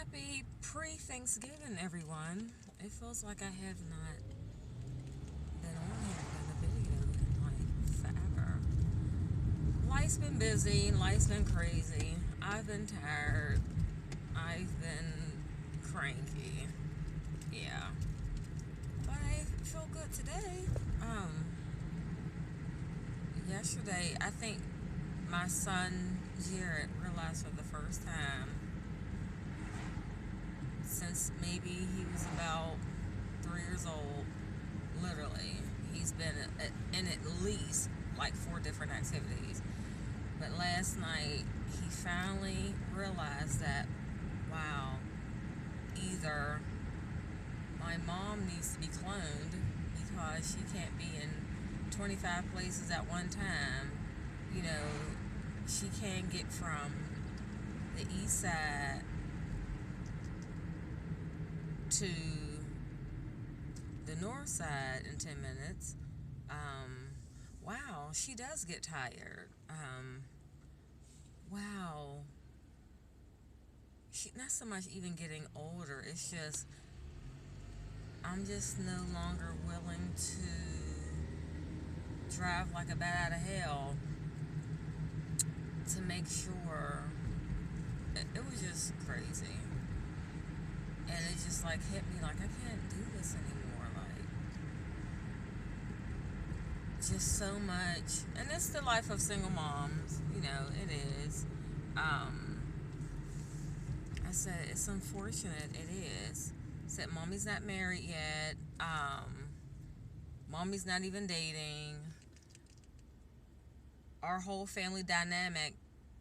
Happy pre-Thanksgiving, everyone. It feels like I have not been on here done a video in like forever. Life's been busy, life's been crazy. I've been tired. I've been cranky. Yeah. But I feel good today. Yesterday, I think my son Jared realized for the first time since maybe he was about 3 years old. Literally, he's been in at least like 4 different activities. But last night, he finally realized that, wow, either my mom needs to be cloned because she can't be in 25 places at one time. You know, she can get from the east side to the north side in 10 minutes. Wow, she does get tired. Wow. Not so much even getting older, it's just, I'm just no longer willing to drive like a bat out of hell to make sure. It was just crazy. And it just like hit me like I can't do this anymore. Like, just so much. And it's the life of single moms, it is. I said it's unfortunate, it is. Said mommy's not married yet. Mommy's not even dating. Our whole family dynamic,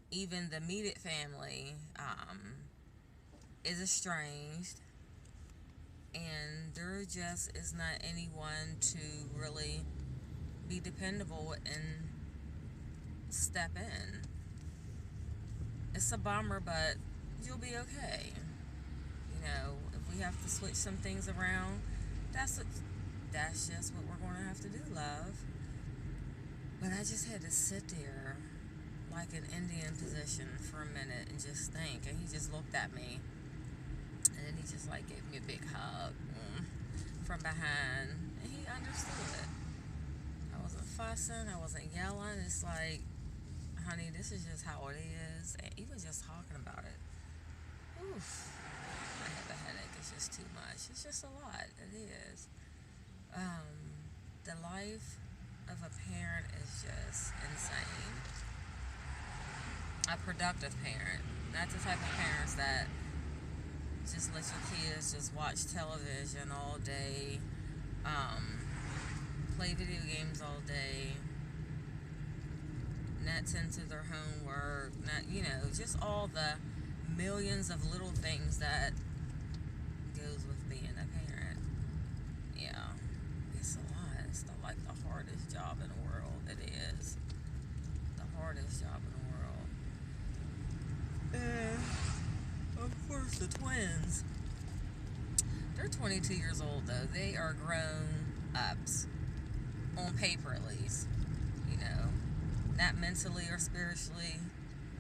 even the immediate family, is estranged. And there just is not anyone to really be dependable and step in. It's a bummer, but you'll be okay. If we have to switch some things around, that's just what we're going to have to do, love. But I just had to sit there like an Indian position for a minute and just think. And he just looked at me, and then he just like gave me a big hug from behind, and he understood. I wasn't fussing, I wasn't yelling. It's like, honey, this is just how it is. And even just talking about it, oof, I have a headache. It's just too much. It's just a lot. It is. The life of a parent is just insane. A productive parent, not the type of parents that just let your kids just watch television all day, play video games all day, not tend to their homework, not, just all the millions of little things that goes with being a parent. Yeah, it's a lot. It's like the hardest job in the world. It is the hardest job in the world. And of course, the twins. They're 22 years old though. They are grown ups, on paper at least. You know, not mentally or spiritually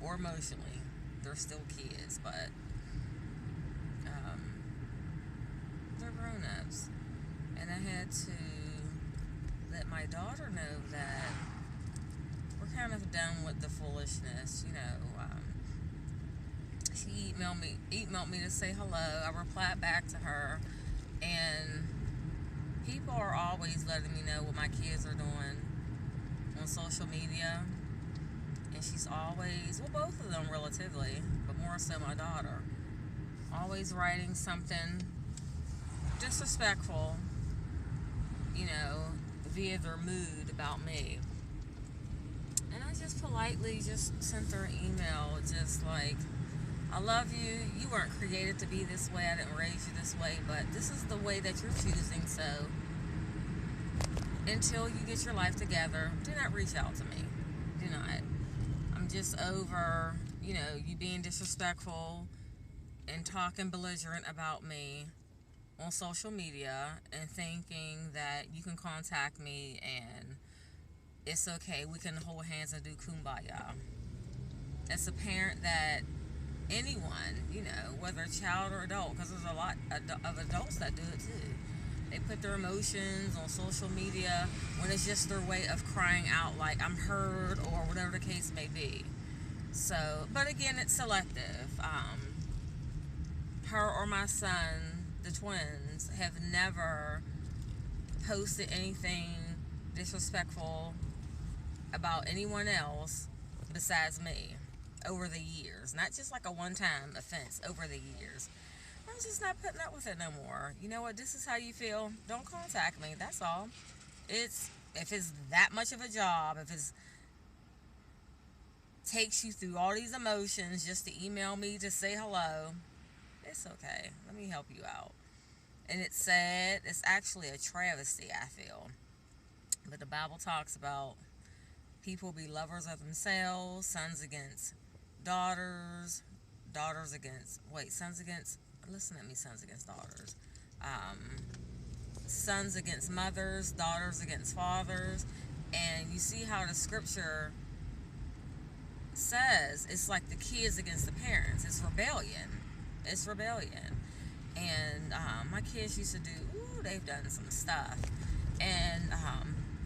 or emotionally. They're still kids, but they're grown ups. And I had to let my daughter know that we're kind of done with the foolishness. She emailed me to say hello. I replied back to her, and people are always letting me know what my kids are doing on social media. And she's always, well, both of them relatively, but more so my daughter, always writing something disrespectful, via their mood about me. And I just politely just sent her an email, just like, I love you. You weren't created to be this way. I didn't raise you this way, but this is the way that you're choosing. So until you get your life together, do not reach out to me. Do not. I'm just over, you being disrespectful and talking belligerent about me on social media and thinking that you can contact me and it's okay. We can hold hands and do kumbaya. As a parent that anyone, whether child or adult, because there's a lot of adults that do it too. They put their emotions on social media when it's just their way of crying out, like, I'm heard, or whatever the case may be. So, but again, it's selective. Her or my son, the twins, have never posted anything disrespectful about anyone else besides me over the years. Not just like a one time offense, over the years. I'm just not putting up with it no more. You know what? This is how you feel. Don't contact me. That's all. It's if it's that much of a job, if it takes you through all these emotions just to email me to say hello, it's okay. Let me help you out. And it's sad. It's actually a travesty, I feel. But the Bible talks about people be lovers of themselves, sons against daughters, daughters against, sons against, listen at me, sons against daughters, sons against mothers, daughters against fathers. And you see how the scripture says it's like the kids against the parents. It's rebellion. It's rebellion. And my kids used to do, they've done some stuff. And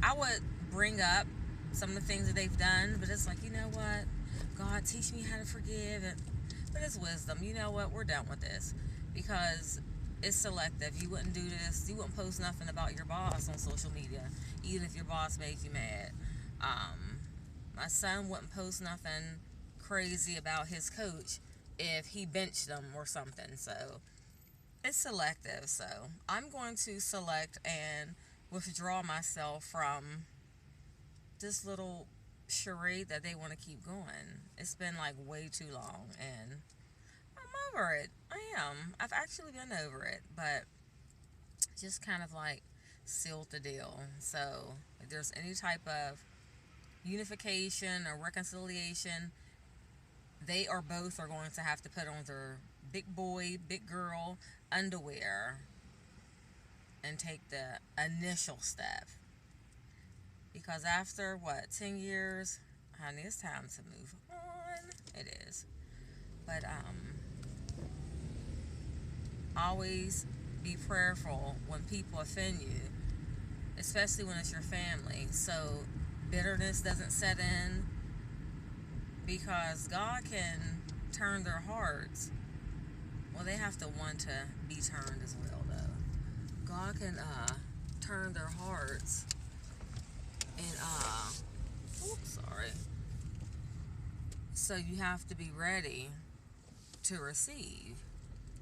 I would bring up some of the things that they've done, but it's like, you know what? God, teach me how to forgive. But it's wisdom. You know what? We're done with this. Because it's selective. You wouldn't do this. You wouldn't post nothing about your boss on social media, even if your boss made you mad. My son wouldn't post nothing crazy about his coach if he benched them or something. So it's selective. So I'm going to select and withdraw myself from this little charade that they want to keep going. It's been like way too long, and I'm over it. I am. I've actually been over it, but just kind of like sealed the deal. So if there's any type of unification or reconciliation, they or both are going to have to put on their big boy, big girl underwear and take the initial step. Because after 10 years, honey, it's time to move on. It is. But always be prayerful when people offend you, especially when it's your family. So bitterness doesn't set in, because God can turn their hearts. Well, they have to want to be turned as well, though. God can turn their hearts. And sorry. So you have to be ready to receive.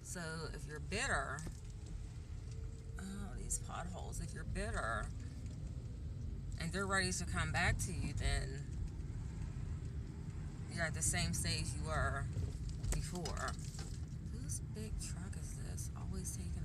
So if you're bitter, these potholes, if you're bitter and they're ready to come back to you, then you're at the same stage you were before. Whose big truck is this? Always taking